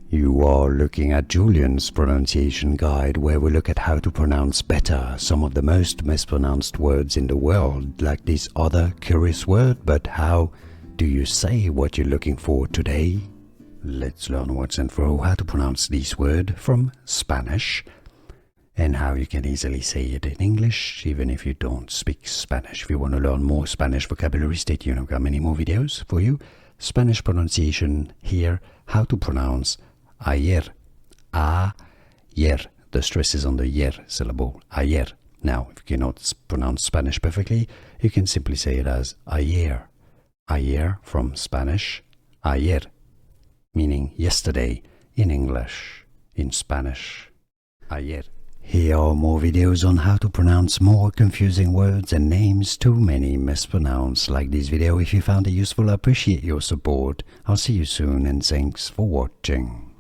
You are looking at Julian's pronunciation guide, where we look at how to pronounce better some of the most mispronounced words in the world, like this other curious word. But how do you say what you're looking for today? Let's learn once and for all how to pronounce this word from Spanish, and how you can easily say it in English, even if you don't speak Spanish. If you want to learn more Spanish vocabulary, stay tuned. I've got many more videos for you. Spanish pronunciation here, how to pronounce ayer. Ayer. The stress is on the yer syllable. Ayer. Now, if you cannot pronounce Spanish perfectly, you can simply say it as ayer. Ayer from Spanish. Ayer, meaning yesterday in English. In Spanish, ayer. Here are more videos on how to pronounce more confusing words and names too many mispronounced. Like this video if you found it useful. I appreciate your support. I'll see you soon, and thanks for watching.